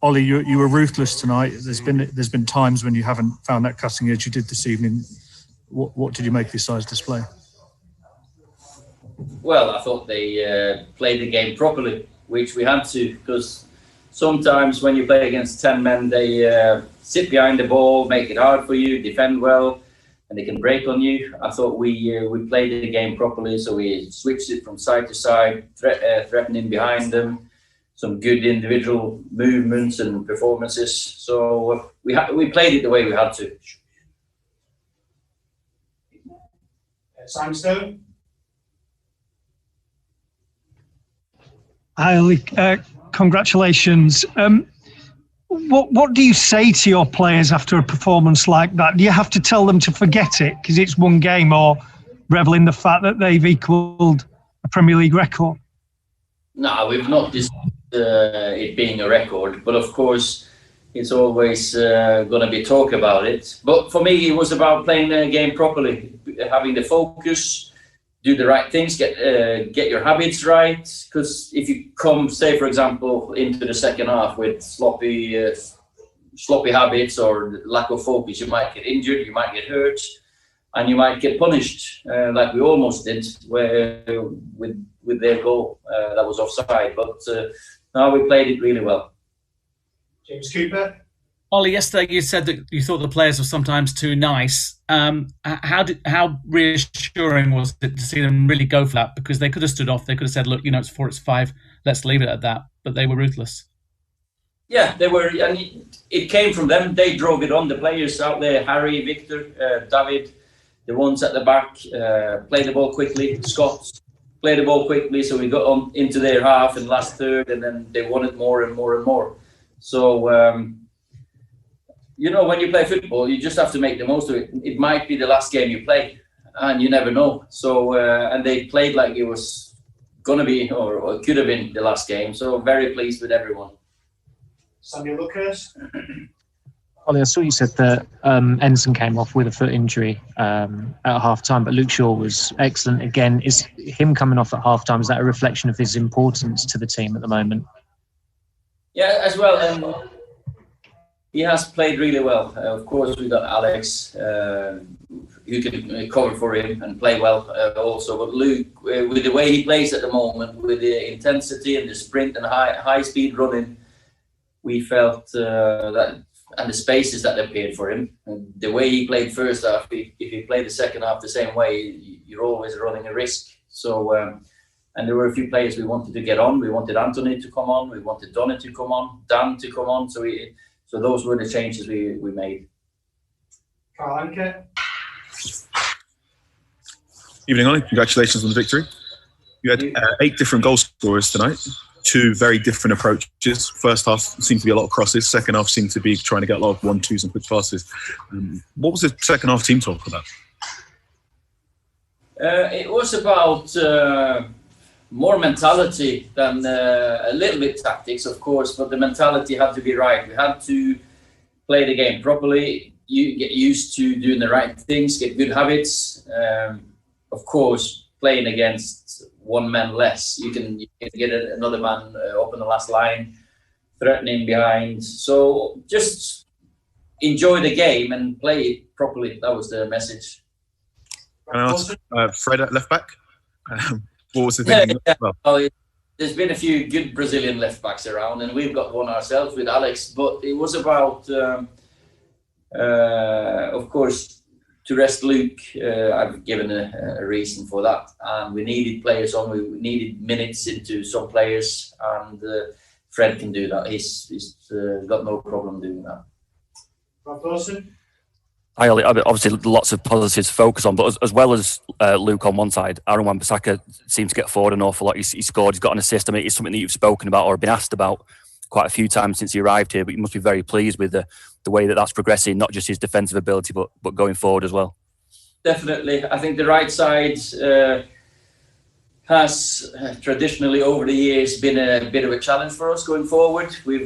Ollie, you were ruthless tonight. There's been times when you haven't found that cutting edge you did this evening. What did you make of this side's display? Well, I thought they played the game properly, which we had to, because sometimes when you play against 10 men, they sit behind the ball, make it hard for you, defend well, and they can break on you. I thought we played the game properly, so we switched it from side to side, threatening behind them, some good individual movements and performances. So we played it the way we had to. Simon Stone. Hi, Ollie. Congratulations. What do you say to your players after a performance like that? Do you have to tell them to forget it because it's one game, or revel in the fact that they've equalled a Premier League record? No, we've not discussed it being a record, but of course it's always going to be talk about it. But for me, it was about playing the game properly, having the focus, do the right things, get your habits right. Because if you come, say for example, into the second half with sloppy habits or lack of focus, you might get injured, you might get hurt, and you might get punished, like we almost did with their goal that was offside. But now we played it really well. James Cooper. Ollie, yesterday you said that you thought the players were sometimes too nice. How reassuring was it to see them really go for that? Because they could have stood off. They could have said, "Look, it's 4, it's 5. Let's leave it at that." But they were ruthless. Yeah, they were, and it came from them. They drove it on. The players out there, Harry, Victor, David, the ones at the back, played the ball quickly. Scott played the ball quickly, so we got on into their half and last third, and then they wanted more and more and more. So, when you play football, you just have to make the most of it. It might be the last game you play, and you never know. So, and they played like it was going to be, or it could have been the last game. So, very pleased with everyone. Samuel Lucas. Ollie, I saw you said that Ensign came off with a foot injury at half-time, but Luke Shaw was excellent again. Is him coming off at half-time, is that a reflection of his importance to the team at the moment? Yeah, as well. And he has played really well. Of course, we got Alex, who can cover for him and play well also. But Luke, with the way he plays at the moment, with the intensity and the sprint and high-speed running, we felt that, and the spaces that appeared for him, and the way he played first half, if he played the second half the same way, you're always running a risk. So, and there were a few players we wanted to get on. We wanted Anthony to come on. We wanted Donny to come on, Dan to come on. So those were the changes we made. Carl Anke. Evening, Ollie. Congratulations on the victory. You had 8 different goal scorers tonight. 2 very different approaches. First half seemed to be a lot of crosses. Second half seemed to be trying to get a lot of 1-2s and quick passes. What was the second half team talk about? It was about more mentality than a little bit tactics, of course, but the mentality had to be right. We had to play the game properly. You get used to doing the right things, get good habits. Of course, playing against one man less, you can get another man up in the last line, threatening behind. So just enjoy the game and play it properly. That was the message. Fred at left back. What was the thing? Yeah. Well, there's been a few good Brazilian left backs around, and we've got one ourselves with Alex. But it was about, of course, to rest Luke. I've given a reason for that, and we needed players on. We needed minutes into some players, and Fred can do that. He's got no problem doing that. Rob Dawson. Hi, Ollie. Obviously, lots of positives to focus on, but as well as Luke on one side, Aaron Wan-Bissaka seems to get forward an awful lot. He scored, he's got an assist. I mean, it's something that you've spoken about or been asked about quite a few times since he arrived here, but you must be very pleased with the way that that's progressing, not just his defensive ability, but going forward as well. Definitely. I think the right side has traditionally over the years been a bit of a challenge for us going forward. We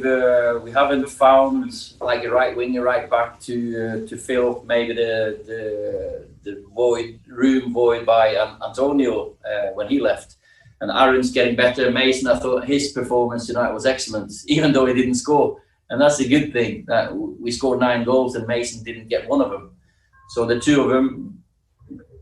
haven't found like a right winger, right back to fill maybe the void by Antonio when he left. And Aaron's getting better. Mason, I thought his performance tonight was excellent, even though he didn't score. And that's a good thing, that we scored 9 goals and Mason didn't get one of them. So the two of them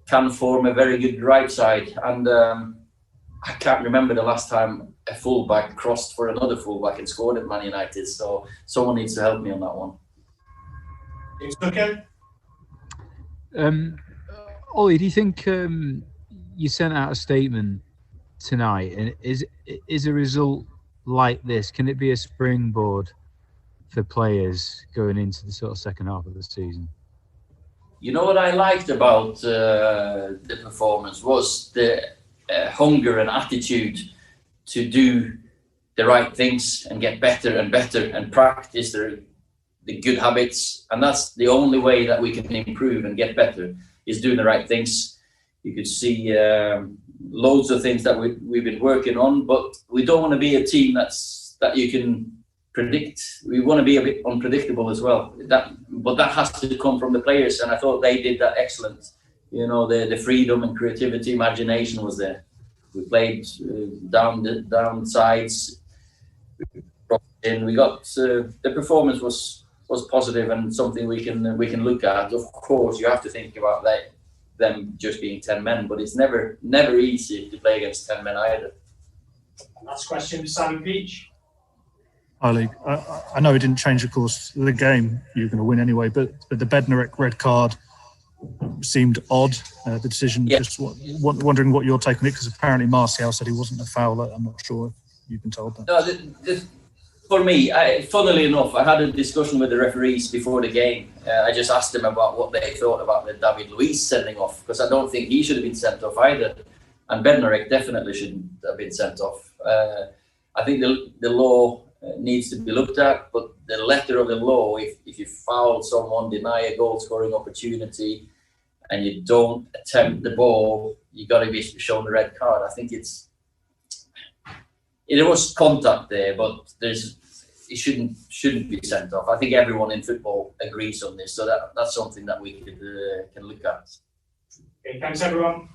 can form a very good right side. And I can't remember the last time a fullback crossed for another fullback and scored at Man United. So someone needs to help me on that one. James Cooker? Ollie, do you think you sent out a statement tonight, and is a result like this, can it be a springboard for players going into the sort of second half of the season? You know what I liked about the performance was the hunger and attitude to do the right things and get better and better and practice the good habits. And that's the only way that we can improve and get better, is doing the right things. You could see loads of things that we've been working on, but we don't want to be a team that you can predict. We want to be a bit unpredictable as well. But that has to come from the players, and I thought they did that excellent. You know, the freedom and creativity, imagination was there. We played down sides, and we got the performance was positive and something we can look at. Of course, you have to think about them just being 10 men, but it's never easy to play against 10 men either. Last question, Simon Peach. Hi, Lee. I know it didn't change the course of the game. You're going to win anyway, but the Bednarek red card seemed odd. The decision. Yeah. Just wondering what your take on it, because apparently Martial said he wasn't a foul. I'm not sure if you've been told that. No, for me, funnily enough, I had a discussion with the referees before the game. I just asked them about what they thought about the David Luiz sending off, because I don't think he should have been sent off either, and Bednarek definitely shouldn't have been sent off. I think the law needs to be looked at, but the letter of the law, if you foul someone, deny a goal scoring opportunity, and you don't attempt the ball, you got to be shown the red card. I think there was contact there, but it shouldn't be sent off. I think everyone in football agrees on this, so that's something that we can look at. Okay, thanks everyone.